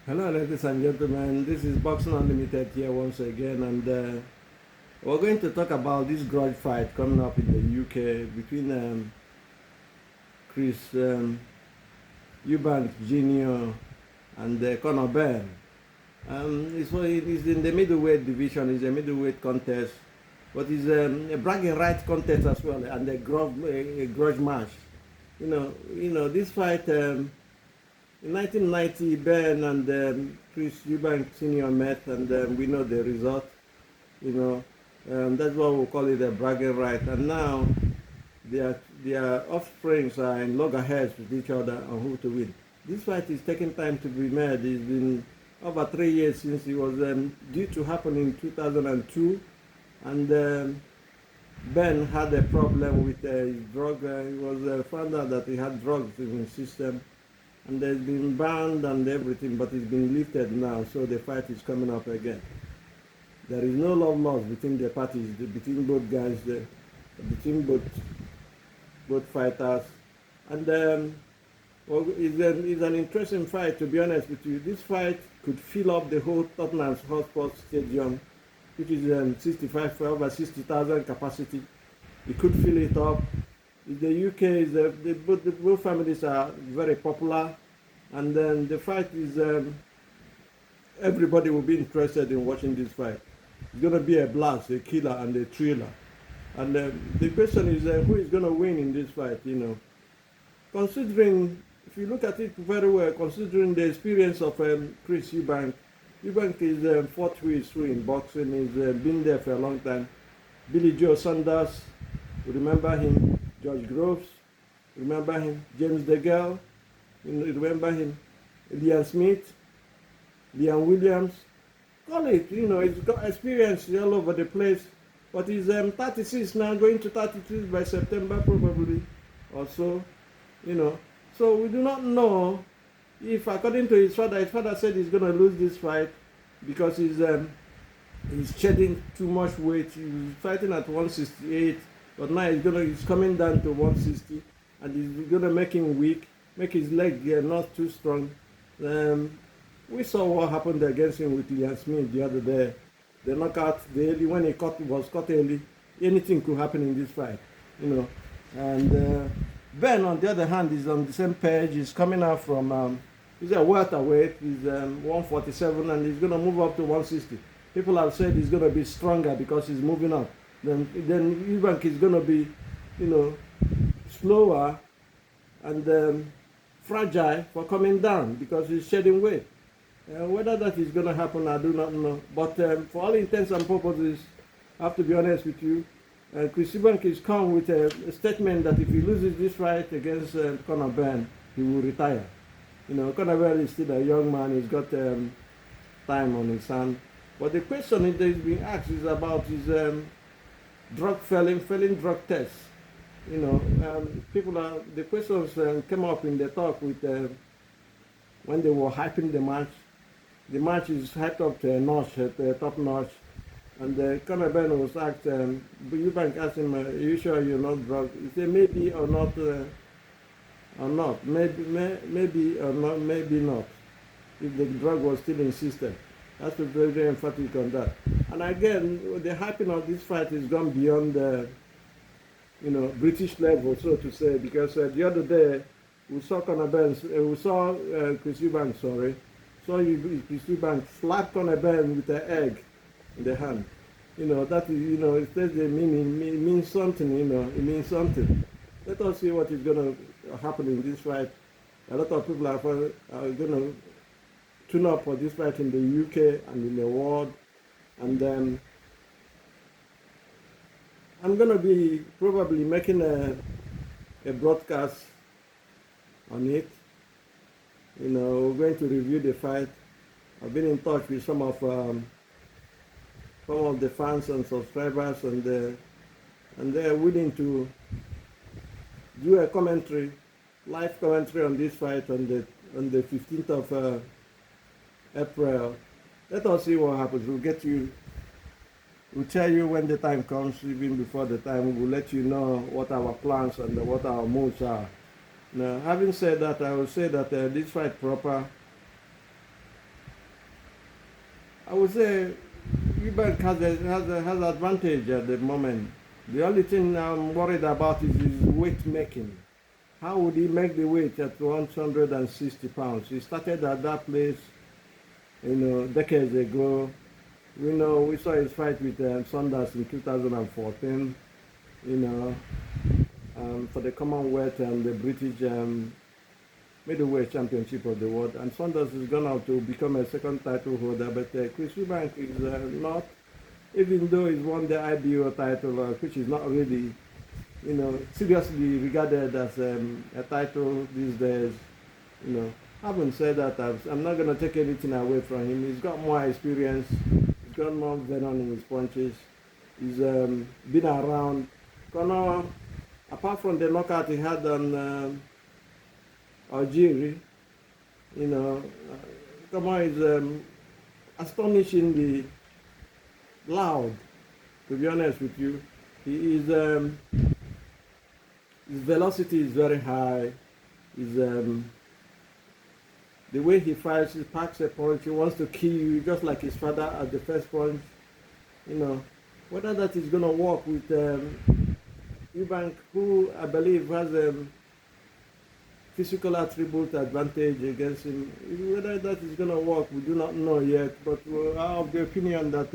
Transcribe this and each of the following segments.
Hello, ladies and gentlemen. This is Boxing Unlimited here once again, and we're going to talk about this grudge fight coming up in the UK between Chris Eubank Jr. and Conor Benn. It's in the middleweight division. It's a middleweight contest, but it's a bragging right contest as well, and a grudge match. This fight. In 1990, Ben and Chris Eubank Sr. met, and we know the result. You know, that's why we call it a bragging right. And now their offsprings are in loggerheads with each other on who to win. This fight is taking time to be made. It's been over 3 years since it was due to happen in 2002, and Ben had a problem with his drug. He was found out that he had drugs in his system, and it's been banned and everything, but it's been lifted now, so the fight is coming up again. There is no love lost between the parties, between both guys, between both fighters, and well, it's an interesting fight, to be honest with you. This fight could fill up the whole Tottenham Hotspur Stadium, which is 65 for over 60,000 capacity. It could fill it up. The UK is both families are very popular, and then the fight is everybody will be interested in watching this fight. It's going to be a blast, a killer, and a thriller. And the question is who is going to win in this fight? Considering, if you look at it very well, considering the experience of Chris Eubank. Eubank is fought through in boxing. He's been there for a long time. Billy Joe Saunders, you remember him. George Groves, remember him. James DeGale, remember him. Liam Smith, Liam Williams. Call it, he's got experience all over the place. But he's 36 now, going to 32 by September probably, or so. So we do not know if, according to his father said he's going to lose this fight because he's shedding too much weight. He was fighting at 168. But now he's coming down to 160, and he's gonna make him weak, make his leg not too strong. We saw what happened against him with Liam Smith the other day. The knockout, when he was caught early, anything could happen in this fight, And Ben, on the other hand, is on the same page. He's coming out from, he's a welterweight. He's 147, and he's gonna move up to 160. People have said he's gonna be stronger because he's moving up. Then Eubank is going to be, slower and fragile for coming down because he's shedding weight. Whether that is going to happen, I do not know. But for all intents and purposes, I have to be honest with you, Chris Eubank is come with a statement that if he loses this fight against Conor Benn, he will retire. Conor Benn is still a young man. He's got time on his hand. But the question that is being asked is about his failing drug tests. The questions came up in the talk with when they were hyping the match. The match is hyped up to a notch, at a top notch. And Conor Benn was asked, Eubank asked him, are you sure you're not drugged? He said, maybe or not, or not. Maybe or not, maybe not. If the drug was still in system. That's very, very emphatic on that. And again, the hyping of this fight has gone beyond the, British level, so to say, because the other day we saw Chris Eubank, Chris Eubank slap Conor Benn with an egg in the hand. That is, it says the meaning, it means something, it means something. Let us see what is going to happen in this fight. A lot of people are going to tune up for this fight in the UK and in the world, and then I'm going to be probably making a broadcast on it. We're going to review the fight. I've been in touch with some of the fans and subscribers, and they're willing to do a live commentary on this fight on the 15th of April. Let us see what happens. We'll tell you when the time comes, even before the time. We'll let you know what our plans and what our moves are. Now, having said that, I will say that this fight proper I would say Eubank has advantage at the moment. The only thing I'm worried about is his weight making. How would he make the weight at 160 pounds? He started at that place, decades ago. We saw his fight with Saunders in 2014, you know, for the Commonwealth and the British middleweight championship of the world. And Saunders is gone out to become a second title holder, but Chris Eubank is not, even though he's won the IBO title, which is not really, seriously regarded as a title these days. Having said that, I'm not going to take anything away from him. He's got more experience. He's got more venom in his punches. He's been around. Conor, apart from the knockout he had on Algeria, Conor is astonishingly loud, to be honest with you. He is, his velocity is very high. The way he fights, he packs a punch, he wants to kill you, just like his father at the first punch. Whether that is going to work with Eubank, who I believe has a physical attribute advantage against him, whether that is going to work, we do not know yet. But we're of the opinion that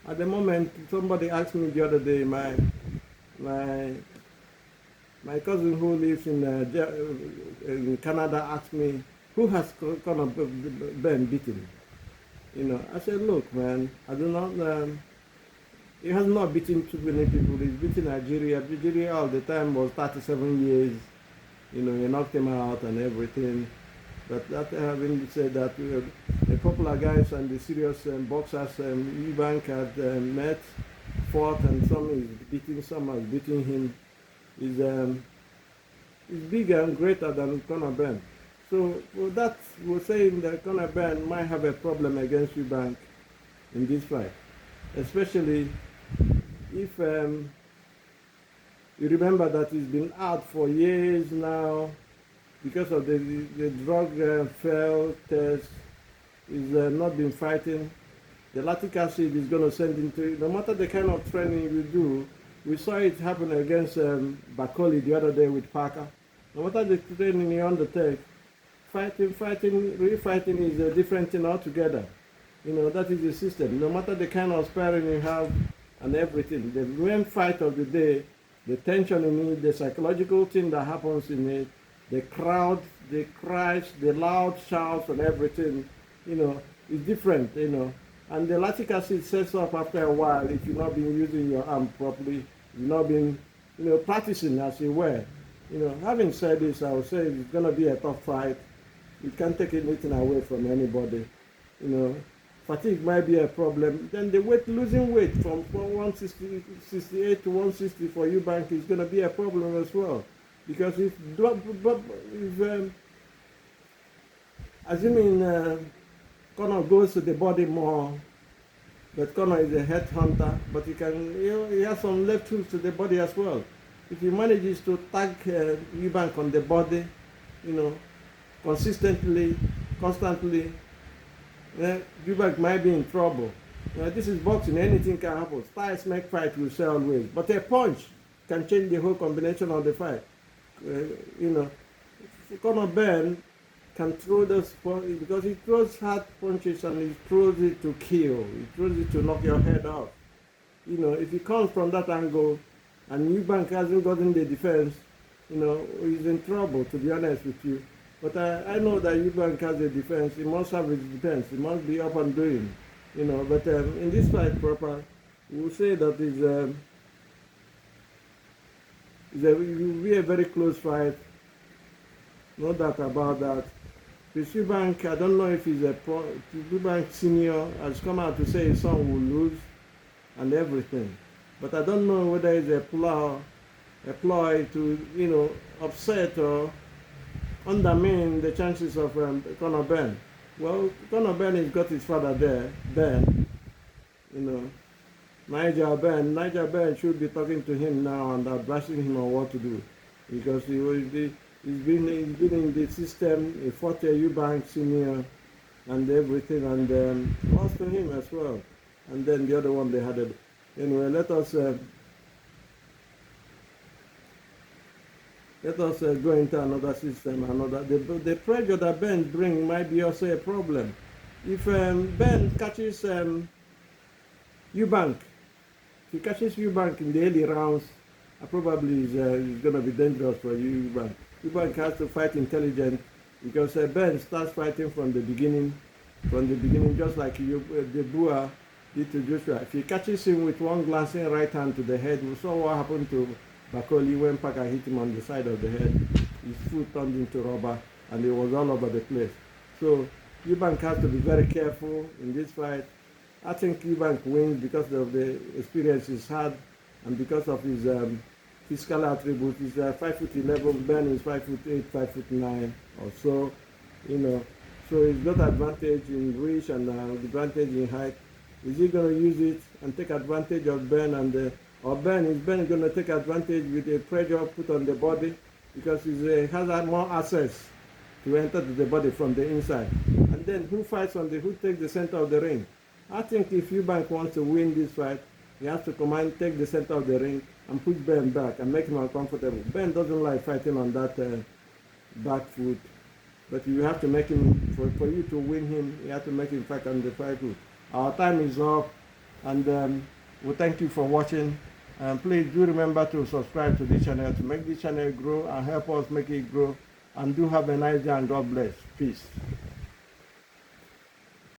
at the moment, somebody asked me the other day, my cousin who lives in Canada asked me, who has Conor Benn beaten? I said, look, man, I do not. He has not beaten too many people. He's beaten Nigeria. Nigeria all the time was 37 years. He knocked him out and everything. But that having said that, the popular guys and the serious boxers, Eubank had met, fought, and some is beating, some are beating him. He's bigger and greater than Conor Benn. So with that, we're saying that Conor Benn might have a problem against Eubank in this fight, especially if you remember that he's been out for years now because of the drug failed test. He's not been fighting. The lactic acid is going to send into, no matter the kind of training you do. We saw it happen against Bakoli the other day with Parker. No matter the training you undertake, real fighting is a different thing altogether. That is the system. No matter the kind of sparring you have and everything, the main fight of the day, the tension in it, the psychological thing that happens in it, the crowd, the cries, the loud shouts and everything, is different, And the lactic acid sets up after a while if you've not been using your arm properly, you've not been, practicing as you were. Having said this, I would say it's going to be a tough fight. You can't take anything away from anybody. Fatigue might be a problem. Then the losing weight from 168 to 160 for Eubank is going to be a problem as well. Because if assuming Conor goes to the body more, but Conor is a headhunter, but he has some left hooks to the body as well. If he manages to tag Eubank on the body, consistently, constantly, Eubank might be in trouble. This is boxing, anything can happen. Styles make fight will sell always. But a punch can change the whole combination of the fight. Conor Benn can throw those punches because he throws hard punches and he throws it to kill. He throws it to knock your head off. If he comes from that angle and Eubank hasn't gotten the defense, he's in trouble, to be honest with you. But I know that Eubank has a defense. He must have his defense. He must be up and doing, But in this fight proper, we'll say that it will be a very close fight. No doubt about that. Chris Eubank, I don't know if he's Eubank Sr. has come out to say his son will lose and everything. But I don't know whether it's a ploy to, upset or undermine the chances of Conor Benn. Well, Conor Benn has got his father there, Benn, Nigel Benn. Nigel Benn should be talking to him now and advising him on what to do. Because he's been in the system, he fought a Eubank Sr. and everything, and lost to him as well. And then the other one they had it. Anyway, let us go into another system. The pressure that Ben bring might be also a problem. If Ben catches Eubank, if he catches Eubank in the early rounds, probably is going to be dangerous for Eubank. Eubank has to fight intelligent because Ben starts fighting from the beginning, just like the Boer did to Joshua. If he catches him with one glancing right hand to the head, we saw what happened to Bakoli when Parker hit him on the side of the head. His foot turned into rubber and it was all over the place. So Eubank has to be very careful in this fight. I think Eubank wins because of the experience he's had and because of his physical attributes. He's 5'11", Ben is 5'8", 5'9", or so, So he's got advantage in reach and advantage in height. Is he going to use it and take advantage of Ben or is Ben going to take advantage with the pressure put on the body because he has more access to enter the body from the inside? And then who takes the center of the ring? I think if Eubank wants to win this fight, he has to take the center of the ring and push Ben back and make him uncomfortable. Ben doesn't like fighting on that back foot, but you have to make him, for you to win him, you have to make him fight on the fight foot. Our time is up, and we thank you for watching. And please do remember to subscribe to this channel to make this channel grow and help us make it grow. And do have a nice day and God bless. Peace.